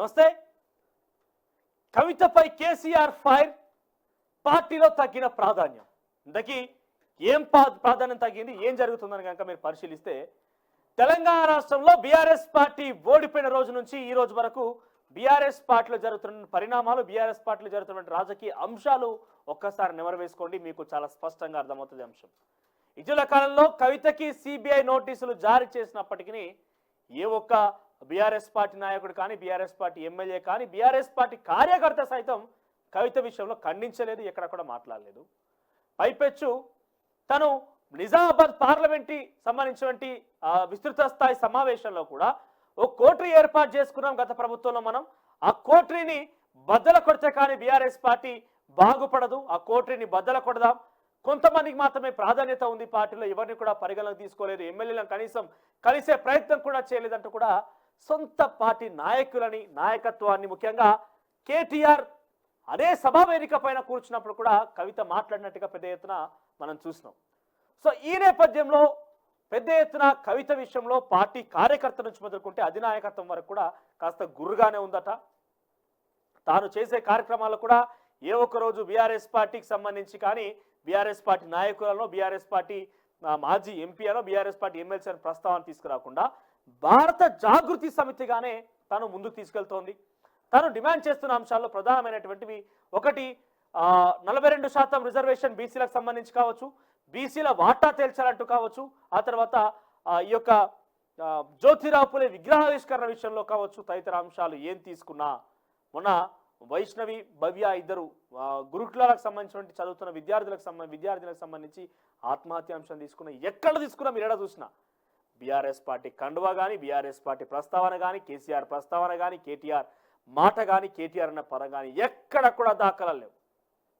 నమస్తే. కవితపై కేసీఆర్ ఫైర్, పార్టీలో తగ్గిన ప్రాధాన్యం. ఇంతకీ ఏం ప్రాధాన్యం తగ్గింది, ఏం జరుగుతుందని కనుక మీరు పరిశీలిస్తే, తెలంగాణ రాష్ట్రంలో బీఆర్ఎస్ పార్టీ ఓడిపోయిన రోజు నుంచి ఈ రోజు వరకు బీఆర్ఎస్ పార్టీలో జరుగుతున్న పరిణామాలు, బీఆర్ఎస్ పార్టీలో జరుగుతున్న రాజకీయ అంశాలు ఒక్కసారి నెమరు వేసుకోండి, మీకు చాలా స్పష్టంగా అర్థమవుతుంది అంశం. ఇటీవల కాలంలో కవితకి సిబిఐ నోటీసులు జారీ చేసినప్పటికీ ఏ ఒక్క బీఆర్ఎస్ పార్టీ నాయకుడు కానీ, బీఆర్ఎస్ పార్టీ ఎమ్మెల్యే కానీ, బీఆర్ఎస్ పార్టీ కార్యకర్త సైతం కవిత విషయంలో ఖండించలేదు, ఎక్కడ కూడా మాట్లాడలేదు. పైపెచ్చు తను నిజామాబాద్ పార్లమెంట్కి సంబంధించినటువంటి విస్తృత స్థాయి సమావేశంలో కూడా ఓ కోటరీ ఏర్పాటు చేసుకున్నాం గత ప్రభుత్వంలో మనం. ఆ కోటరీని బద్దల కొడితే కానీ బీఆర్ఎస్ పార్టీ బాగుపడదు, ఆ కోటరీని బద్దల కొడదాం, కొంతమందికి మాత్రమే ప్రాధాన్యత ఉంది పార్టీలో, ఎవరిని కూడా పరిగణలోకి తీసుకోలేదు, ఎమ్మెల్యేలను కనీసం కలిసే ప్రయత్నం కూడా చేయలేదంటూ కూడా సొంత పార్టీ నాయకులని, నాయకత్వాన్ని, ముఖ్యంగా కేటీఆర్ అదే సభా వేదిక పైన కూర్చున్నప్పుడు కూడా కవిత మాట్లాడినట్టుగా పెద్ద ఎత్తున మనం చూసినాం. సో ఈ నేపథ్యంలో పెద్ద ఎత్తున కవిత విషయంలో పార్టీ కార్యకర్త నుంచి మొదలుకుంటే అధినాయకత్వం వరకు కూడా కాస్త గుర్రుగానే ఉందట. తాను చేసే కార్యక్రమాలు కూడా ఏ ఒక్క రోజు బీఆర్ఎస్ పార్టీకి సంబంధించి కానీ, బీఆర్ఎస్ పార్టీ నాయకులను, బీఆర్ఎస్ పార్టీ మాజీ ఎంపీ అనో, బీఆర్ఎస్ పార్టీ ఎమ్మెల్సీ అని ప్రస్తావన తీసుకురాకుండా భారత జాగృతి సమితిగానే తాను ముందుకు తీసుకెళ్తోంది. తాను డిమాండ్ చేస్తున్న అంశాల్లో ప్రధానమైనటువంటివి ఒకటి, 42% రిజర్వేషన్ బీసీలకు సంబంధించి కావచ్చు, బీసీల వాటా తేల్చాలంటూ కావచ్చు, ఆ తర్వాత ఈ యొక్క జ్యోతిరావు పులే విగ్రహావిష్కరణ విషయంలో కావచ్చు, తదితర అంశాలు ఏం తీసుకున్నా మొన్న వైష్ణవి, భవ్య ఇద్దరు గురుకులాలకు సంబంధించినటువంటి చదువుతున్న విద్యార్థులకు సంబంధించి ఆత్మహత్య అంశం తీసుకున్నా, ఎక్కడ తీసుకున్నా మీరు ఎక్కడ చూసినా బీఆర్ఎస్ పార్టీ కండువా కానీ, బీఆర్ఎస్ పార్టీ ప్రస్తావన కానీ, కేసీఆర్ ప్రస్తావన కానీ, కేటీఆర్ మాట కానీ, కేటీఆర్ అన్న పరం కానీ ఎక్కడ కూడా దాఖలాలు లేవు.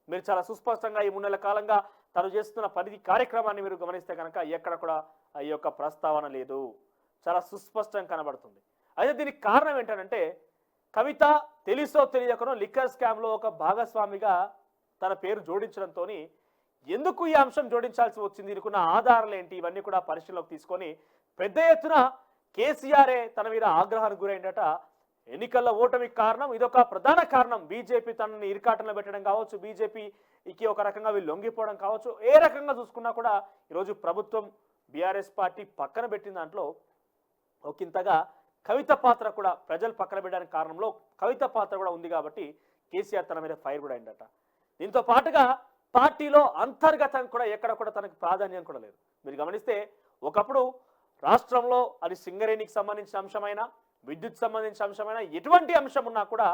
మీరు చాలా సుస్పష్టంగా ఈ 3 నెలల కాలంగా తను చేస్తున్న పని కార్యక్రమాన్ని మీరు గమనిస్తే కనుక ఎక్కడ కూడా ఈ యొక్క ప్రస్తావన లేదు, చాలా సుస్పష్టంగా కనబడుతుంది. అయితే దీనికి కారణం ఏంటంటే, కవిత తెలుసో తెలియకనో లిక్కర్ స్కామ్లో ఒక భాగస్వామిగా తన పేరు జోడించడంతో ఎందుకు ఈ అంశం జోడించాల్సి వచ్చింది, దీనికున్న ఆధారాలు ఏంటి, ఇవన్నీ కూడా పరిశీలనలోకి తీసుకొని పెద్ద ఎత్తున కేసీఆరే తన మీద ఆగ్రహానికి గురైందట. ఎన్నికల్లో ఓటమికి కారణం ఇదొక ప్రధాన కారణం. బీజేపీ తనని ఇరుకాటంలో పెట్టడం కావచ్చు, బీజేపీకి ఒక రకంగా వీళ్ళు లొంగిపోవడం కావచ్చు, ఏ రకంగా చూసుకున్నా కూడా ఈరోజు ప్రభుత్వం బీఆర్ఎస్ పార్టీ పక్కన పెట్టిన దాంట్లో ఒకంతగా కవిత పాత్ర కూడా, ప్రజలు పక్కన పెట్టడానికి కారణంలో కవిత పాత్ర కూడా ఉంది కాబట్టి కేసీఆర్ తన మీద ఫైర్ కూడా అయిందట. దీంతో పాటుగా పార్టీలో అంతర్గతంగా కూడా ఎక్కడ కూడా తనకు ప్రాధాన్యం కూడా లేదు. మీరు గమనిస్తే ఒకప్పుడు రాష్ట్రంలో అది సింగరేణికి సంబంధించిన అంశమైనా, విద్యుత్ సంబంధించిన అంశమైనా, ఎటువంటి అంశం ఉన్నా కూడా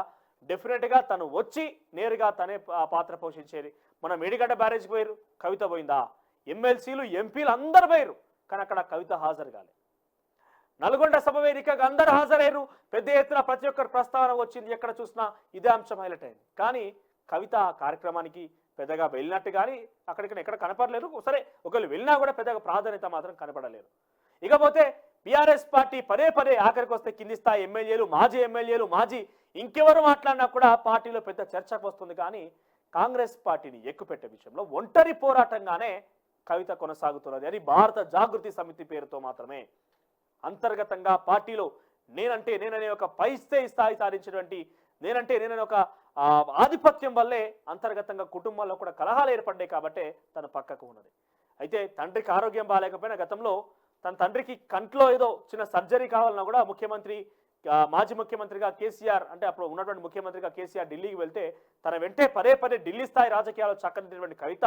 డెఫినెట్గా తను వచ్చి నేరుగా తనే పాత్ర పోషించేది. మన మేడిగడ్డ బ్యారేజ్కి పోయారు, కవిత పోయిందా? ఎమ్మెల్సీలు, ఎంపీలు అందరు పోయారు, కానీ అక్కడ కవిత హాజరు కాలేదు. నల్గొండ సభ వేదికగా అందరు హాజరయ్యారు, పెద్ద ఎత్తున ప్రతి ఒక్కరు ప్రస్తావన వచ్చింది, ఎక్కడ చూసినా ఇదే అంశం హైలైట్ అయింది. కానీ కవిత ఆ కార్యక్రమానికి పెద్దగా వెళ్ళినట్టు కానీ అక్కడికి ఎక్కడ కనపడలేదు. సరే, ఒకవేళ వెళ్ళినా కూడా పెద్దగా ప్రాధాన్యత మాత్రం కనపడలేదు. ఇకపోతే బీఆర్ఎస్ పార్టీ పదే పదే ఆఖరికి వస్తే కింది స్థాయి ఎమ్మెల్యేలు, మాజీ ఇంకెవరు మాట్లాడినా కూడా పార్టీలో పెద్ద చర్చకు వస్తుంది. కానీ కాంగ్రెస్ పార్టీని ఎక్కుపెట్టే విషయంలో ఒంటరి పోరాటంగానే కవిత కొనసాగుతున్నది. అది భారత జాగృతి సమితి పేరుతో మాత్రమే. అంతర్గతంగా పార్టీలో నేననే ఒక స్థాయి సాధించినటువంటి నేననే ఒక ఆధిపత్యం వల్లే అంతర్గతంగా కుటుంబాల్లో కూడా కలహాలు ఏర్పడ్డాయి కాబట్టే తన పక్కకు ఉన్నది. అయితే తండ్రికి ఆరోగ్యం బాగాలేకపోయినా గతంలో తన తండ్రికి కంట్లో ఏదో చిన్న సర్జరీ కావాలన్నా కూడా మాజీ ముఖ్యమంత్రిగా కేసీఆర్, అంటే అప్పుడు ఉన్నటువంటి ముఖ్యమంత్రిగా కేసీఆర్ ఢిల్లీకి వెళ్తే తన వెంటే పదే ఢిల్లీ స్థాయి రాజకీయాలు చక్కనటువంటి కవిత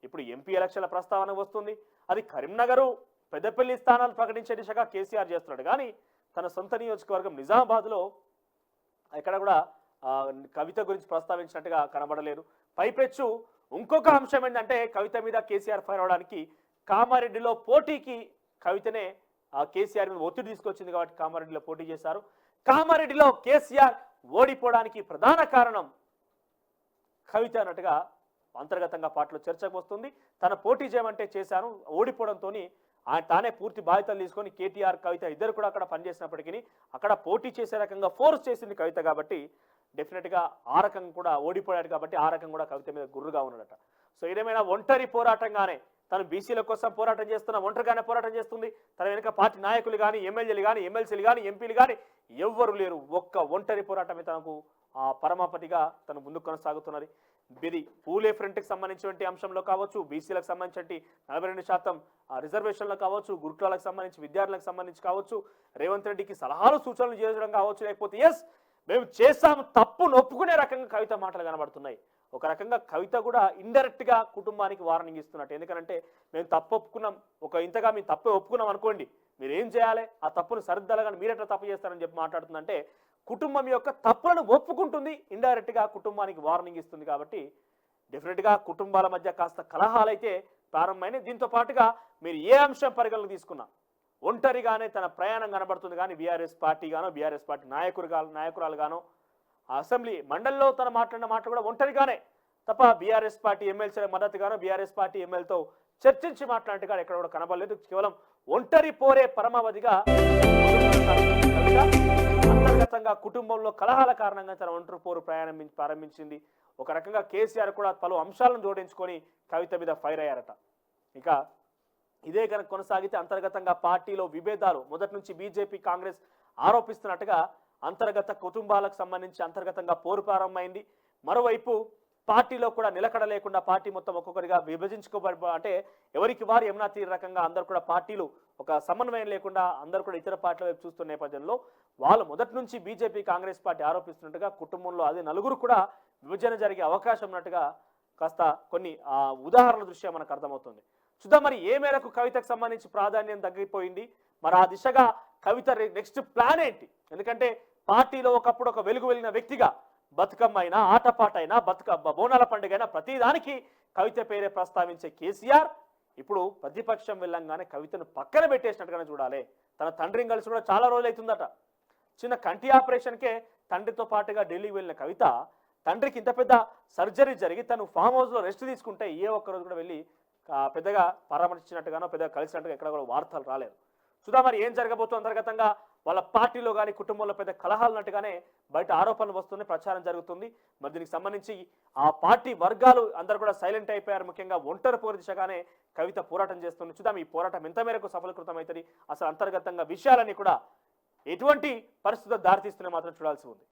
ఇప్పుడు ఎంపీ ఎలక్షన్ల ప్రస్తావన వస్తుంది. అది కరీంనగర్, పెద్దపల్లి స్థానాలు ప్రకటించే దిశగా కేసీఆర్ చేస్తున్నాడు. కానీ తన సొంత నియోజకవర్గం నిజామాబాద్లో ఎక్కడ కూడా కవిత గురించి ప్రస్తావించినట్టుగా కనబడలేదు. పైపెచ్చు ఇంకొక అంశం ఏంటంటే, కవిత మీద కేసీఆర్ ఫైర్ అవడానికి కామారెడ్డిలో పోటీకి కవితనే కేసీఆర్ మీద ఒత్తిడి తీసుకొచ్చింది కాబట్టి కామారెడ్డిలో పోటీ చేశారు. కామారెడ్డిలో కేసీఆర్ ఓడిపోవడానికి ప్రధాన కారణం కవిత అన్నట్టుగా అంతర్గతంగా పార్టీలో చర్చకు వస్తుంది. తన పోటీ చేయమంటే చేశాను, ఓడిపోవడంతో తానే పూర్తి బాధ్యతలు తీసుకొని కేటీఆర్, కవిత ఇద్దరు కూడా అక్కడ పనిచేసినప్పటికీ అక్కడ పోటీ చేసే రకంగా ఫోర్స్ చేసింది కవిత కాబట్టి డెఫినెట్గా ఆ రకంగా కూడా ఓడిపోయాడు కాబట్టి ఆ రకంగా కూడా కవిత మీద గుర్రుగా ఉన్నాడట. సో ఏదేమైనా ఒంటరి పోరాటంగానే తను బీసీల కోసం పోరాటం చేస్తున్న ఒంటరిగానే పోరాటం చేస్తుంది. తన వెనుక పార్టీ నాయకులు కానీ, ఎమ్మెల్యేలు కానీ, ఎమ్మెల్సీలు కానీ, ఎంపీలు కానీ ఎవ్వరు లేరు. ఒక్క ఒంటరి పోరాటమే తనకు ఆ పరమాపతిగా తను ముందుకు కొనసాగుతున్నది. ఇది పూలే ఫ్రంట్కి సంబంధించినటువంటి అంశంలో కావచ్చు, బీసీలకు సంబంధించి 42% రిజర్వేషన్లు కావచ్చు, గురుకులాలకు సంబంధించి విద్యార్థులకు సంబంధించి కావచ్చు, రేవంత్ రెడ్డికి సలహాలు సూచనలు చేయడం కావచ్చు, లేకపోతే ఎస్ మేము చేస్తాము తప్పు నొప్పుకునే రకంగా కవిత మాటలు కనబడుతున్నాయి. ఒక రకంగా కవిత కూడా ఇండైరెక్ట్ గా కుటుంబానికి వార్నింగ్ ఇస్తున్నట్టు. ఎందుకంటే మేము తప్పు ఒప్పుకున్నాం, ఇంతగా మేము తప్పే ఒప్పుకున్నాం అనుకోండి, మీరు ఏం చేయాలి, ఆ తప్పును సరిదిద్దలాగా మీరెట్లా తప్పు చేస్తారని చెప్పి మాట్లాడుతుందంటే కుటుంబం యొక్క తప్పులను ఒప్పుకుంటుంది, ఇండైరెక్ట్ గా కుటుంబానికి వార్నింగ్ ఇస్తుంది. కాబట్టి డెఫినెట్ గా కుటుంబాల మధ్య కాస్త కలహాలైతే ప్రారంభమైనాయి. దీంతో పాటుగా మీరు ఏ అంశం పరిగణలోకి తీసుకున్నా ఒంటరిగానే తన ప్రయాణం కనబడుతుంది. కానీ బీఆర్ఎస్ పార్టీ గానో, బీఆర్ఎస్ పార్టీ నాయకురాలు గానో అసెంబ్లీ మండలిలో తన మాట్లాడిన మాటలు కూడా ఒంటరిగానే తప్ప బీఆర్ఎస్ పార్టీ ఎమ్మెల్సీ మద్దతుగానో, బీఆర్ఎస్ పార్టీ ఎమ్మెల్యేతో చర్చించి మాట్లాడినట్టుగా ఎక్కడ కూడా కనబడలేదు. కేవలం ఒంటరి పోరే పరమావధిగా అంతర్గతంగా కుటుంబంలో కలహాల కారణంగా తన ఒంటరి పోరు ప్రారంభించింది. ఒక రకంగా కేసీఆర్ కూడా పలు అంశాలను జోడించుకొని కవిత మీద ఫైర్ అయ్యారట. ఇక ఇదే కనుక కొనసాగితే అంతర్గతంగా పార్టీలో విభేదాలు మొదటి నుంచి బీజేపీ కాంగ్రెస్ ఆరోపిస్తున్నట్టుగా అంతర్గత కుటుంబాలకు సంబంధించి అంతర్గతంగా పోరు ప్రారంభమైంది. మరోవైపు పార్టీలో కూడా నిలకడ లేకుండా పార్టీ మొత్తం ఒక్కొక్కరిగా విభజించుకోబడి, అంటే ఎవరికి వారు యమునా తీరు రకంగా అందరు కూడా పార్టీలు ఒక సమన్వయం లేకుండా అందరు కూడా ఇతర పార్టీల వైపు చూస్తున్న నేపథ్యంలో వాళ్ళు మొదటి నుంచి బీజేపీ కాంగ్రెస్ పార్టీ ఆరోపిస్తున్నట్టుగా కుటుంబంలో అదే నలుగురు కూడా విభజన జరిగే అవకాశం ఉన్నట్టుగా కాస్త కొన్ని ఉదాహరణల దృష్ట్యా మనకు అర్థమవుతుంది. చూద్దాం మరి ఏ మేరకు కవితకు సంబంధించి ప్రాధాన్యం తగ్గిపోయింది, మరి ఆ దిశగా కవిత నెక్స్ట్ ప్లాన్ ఏంటి? ఎందుకంటే పార్టీలో ఒకప్పుడు ఒక వెలుగు వెళ్ళిన వ్యక్తిగా బతుకమ్మ అయినా, ఆటపాట అయినా, బోనాల పండుగ అయినా ప్రతిదానికి కవిత పేరే ప్రస్తావించే కేసీఆర్ ఇప్పుడు ప్రతిపక్షం వెళ్ళంగానే కవితను పక్కన పెట్టేసినట్టుగానే చూడాలి. తన తండ్రిని కలిసి కూడా చాలా రోజులు అవుతుందట. చిన్న కంటి ఆపరేషన్కే తండ్రితో పాటుగా ఢిల్లీకి వెళ్ళిన కవిత తండ్రికి ఇంత పెద్ద సర్జరీ జరిగి తను ఫామ్ హౌస్లో రెస్ట్ తీసుకుంటే ఏ ఒక్కరోజు కూడా వెళ్ళి పెద్దగా పరామర్శించినట్టుగానో పెద్దగా కలిసినట్టుగా ఎక్కడ కూడా వార్తలు రాలేదు. చూద్దాం మరి ఏం జరగబోతుందో. అంతర్గతంగా వాళ్ళ పార్టీలో కానీ కుటుంబంలో పెద్ద కలహాలున్నట్టుగానే బయట ఆరోపణలు వస్తున్నాయి, ప్రచారం జరుగుతుంది. మరి దీనికి సంబంధించి ఆ పార్టీ వర్గాలు అందరూ కూడా సైలెంట్ అయిపోయారు. ముఖ్యంగా ఒంటరి పోరు దిశగానే కవిత పోరాటం చేస్తుంది. చూద్దాం ఈ పోరాటం ఎంత మేరకు సఫలీకృతం అవుతుంది, అసలు అంతర్గతంగా విషయాలన్నీ కూడా ఎటువంటి పరిస్థితుల్లో దారితీస్తున్నాయి మాత్రం చూడాల్సి ఉంది.